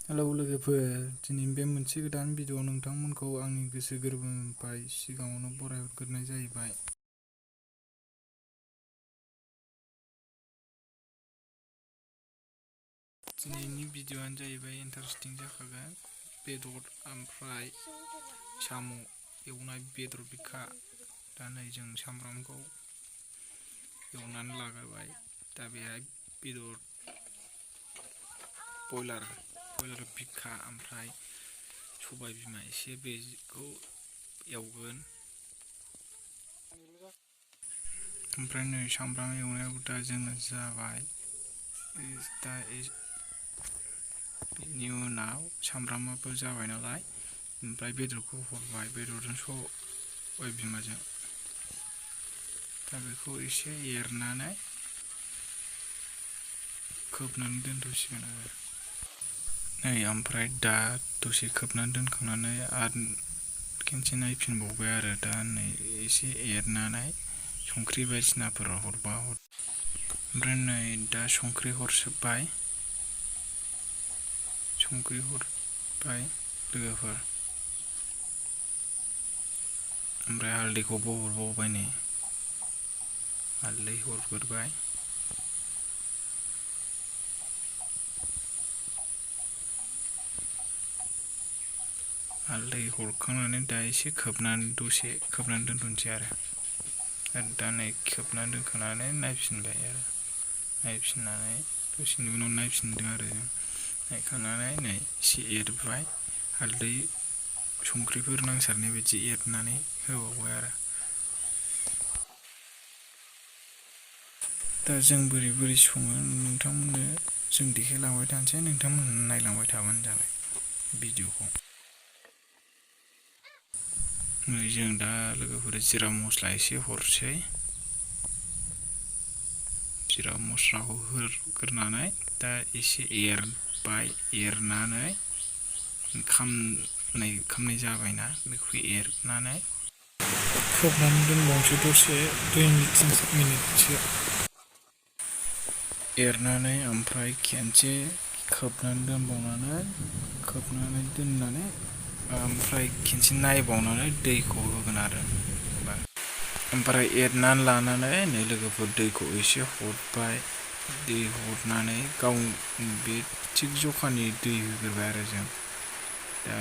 Hello लोगोफोर, दिनै बे मोनसे गोदान भिडिअ नोंथांमोनखौ आंनि गोसो गोरबोनिफ्राय सिगाङावनो बरायहरग्रोनाय जाहैबाय। दिनैनि भिडिअआनो जाहैबाय इन्टारेस्टिं जाखागोन। बेदर ओमफ्राय साम' एवनाय बेदर बिखा। दा नै जों सामब्रामखौ एवनानै लाग्रोबाय। दा बेहाय बेदर बयलार बिखा ओमफ्राय सबाय बिमा एसे बेखौ एवगोन। ओमफ्राय नै सामब्राम एवनायाव दा जोंना जाबाय। दा बेनि उनाव सामब्रामाबो जाबाय नालाय, ओमफ्राय बेदरखौ हरबाय, बेदरजों सबाय बिमाजों। दा बेखौ एसे एरनानै खोबनानै दोनथ'सिगोन आरो। नै ओमफ्राय दा दसे खोबनानै दोनखांनानै आरो खेनसे नायफिनबावबाय आरो। दा नै एसे एरनानै संख्रि बायदिसिनाफोर ओमफ्राय नै दा संख्रि हरबाय लोगोफोर। ओमफ्राय हालदैखौबो हरबावबाय, नै हालदै हरग्रोबाय। हालदै हरखांनानै दा एसे दसे खोबनानै दोनथ'नोसै आरो। दा नै खोबनानै दोनखांनानै नायफिनबाय आरो। नायफिननानै दसेनि उनाव नायफिनदों आरो जों। नायखांनानै नै एसे एरबाय, हालदै संख्रिफोर नांसारनाय बायदि एरनानै होबावबाय आरो। दा जों बोरै सङो नोंथांमोननो जों देखायलांबाय थानोसै, नोंथांमोनहा नायलांबाय थाबानो जाबाय भिडिअखौ। नै जों दा लोगोफोर जिरा मस्ला एसे हरसै। जिरा मस्लाखौ होग्रोनानै दा एसे एरबाय, एरनानै खामनाय जाबायना, बेखौ एरनानै खोबनानै दोनबावनोसै दसे 2 मिनिटसो। एरनानै ओमफ्राय खेनसे खोबनानै दोननानै ओमफ्राय खेनसे नायबावनानै दैखौ होगोन आरो। ओमफ्राय एरनानै लानानै नै लोगोफोर दैखौ एसे हरबाय। दै हरनानै गाव बे थिग जखानि दै होग्रोबाय आरो जों। दा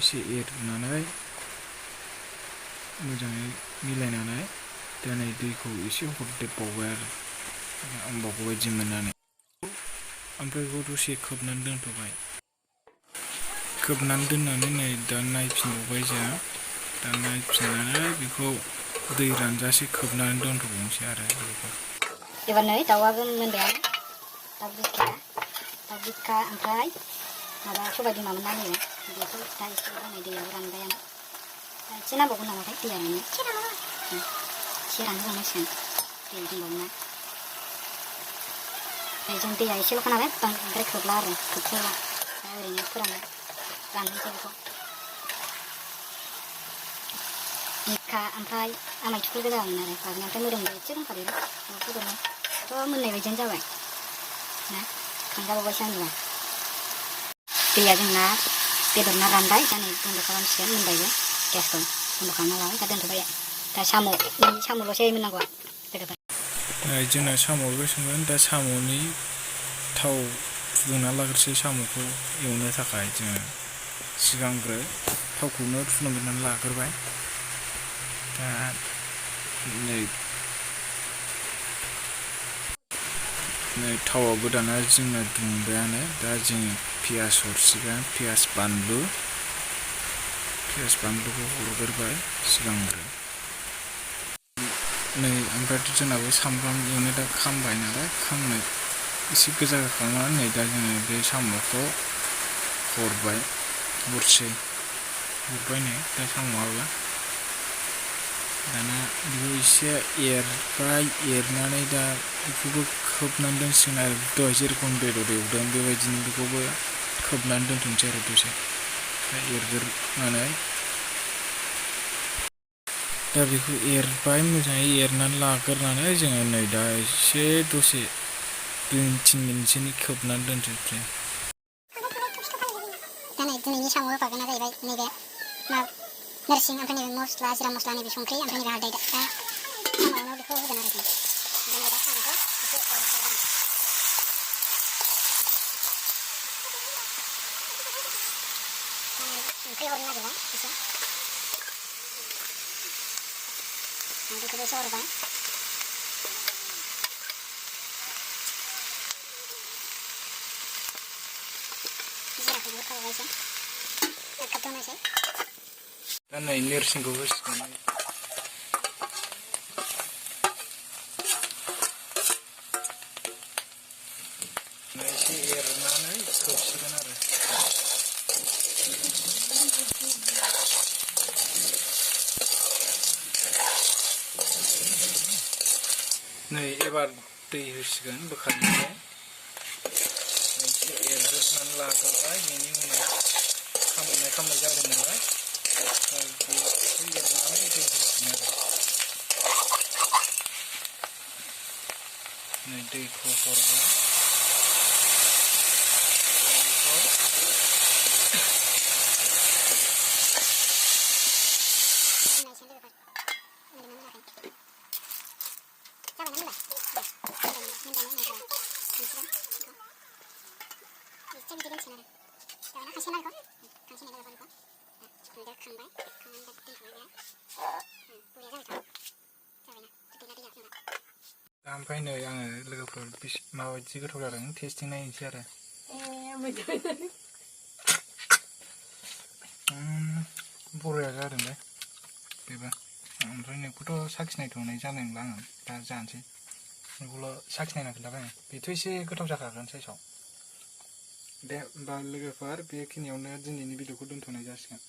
एसे एरनानै मोजाङै मिलायनानै दा नै दैखौ एसे हरदेरबावबाय आरो नांबावगौ बायदि मोननानै। ओमफ्राय बेखौ दसे खोबनानै दोनथ'बाय। खोबनानै दोननानै नै दा नायफिनबावबाय जों। दा नायफिननानै बेखौ दै रानजासे खोबनानै दोनथ'बावनोसै आरो बेखौ। एबार नै दाउआबो मोनबाय। दाउ बिखा ओमफ्राय माबा सबाय बिमामोन ना नैयो, बेखौ दा एसे होनाय दैयाव रानबायानो। एसे नांबावगोन नामाथाय दैया राननो? एसे रानहोबावनांसिगोन, दै दंबावोना। जों दैया एसेल'खा नालाय बांद्राय खोबला आरो, खोबथ'ला। दा ओरैनो रानहोनोसै बेखौ। बिखा ओमफ्राय आमाय थुख्ल गोजामोन आरो बाबना, ओमफ्राय मोदोमबो एसे दंफादेरो। बेदरथ' मोननाय बायदियानो जाबाय ना, खांजाबावबायसो आंनिबा। दैया जोंना बेदरना रानबाय, दा नै बन्द' खालामसिगोन, मोनबायबो। गेसखौ बन्द' खालामना लाबाय, दा दोनथ'बाय। दा साम'ल'सै मोननांगौआ लोगोफोर। जोंना साम'बो संगोन। दा साम'नि थाव फुदुंना लाग्रोसै। साम'खौ एवनो थाखाय जोङो सिगांग्रो थावखौनो फुदुंग्रोनानै लाग्रोबाय। दा नै थावआबो दाना जोंना दुंबायानो। दा जोङो पियास हरसिगोन, बानलुखौ हरग्रोबाय सिगांग्रो। नै ओमफ्राय जोंनाबो सामब्राम एवनाय दा खामबाय नालाय, एसे गोजा खालामनानै नै दा जोङो बे साम'खौ हरबाय नै दा साम'आबो। दाना बेखौ एसे एरबाय, एरनानै दा बेखौबो खोबनानै दोनसिगोन आरो। दहाय जेरखम बेदर एवदों बेबायदिनो बेखौबो खोबनानै दोनथ'नोसै आरो दसे। एरग्रोनानै दा बेखौ एरबाय, मोजाङै एरनानै लाग्रोनानै जोङो नै दा एसे दसे 2-3 मिनिटसोनि खोबनानै दोनसै। दिनैनि साम' होफागोना जाहैबाय नैबे नोरसिं ओमफ्राय नैबे मस्ला जिरा मस्ला नैबे संख्रि ओमफ्राय नैबे हालदै दा साम'आवनो बेखौ होगोन आरो जों ओमफ्राय दा साम'खौ एसे एवनांगोन संख्रि हरनो नागिरबाय एसे हालदैखौबो एसे हरबाय जिराखौबो होखाबाय एसे खोबथ'नोसै दा नै नोरसिंखौ होसिगोन एसे एरनानै खोबसिगोन आरो नै एबार दै होसिगोन बोखारनानै एसे एरजोबनानै लाग्रोबाय बेनि उनाव खामनाय जादों नालाय बेखौ एरनानै दै होसिगोन आरो नै दैखौ हरबाय ओमफ्राय नै आङो लोगोफोर माबायदि गोथाव जादों टेस्टिं नायनोसै आरो बरिया जादोंलै बेबो ओमफ्राय नोंखौथ' साखिनायथ'नाय जानाय नंला आङो दा जानोसै नोंखौल' साखिनायना खोन्थाबाय आं बेथ' एसे गोथाव जाखागोन साइसआव दे होमबा लोगोफोर बेखिनियावनो दिनैनि भिडिअखौ दोनथ'नाय जासिगोन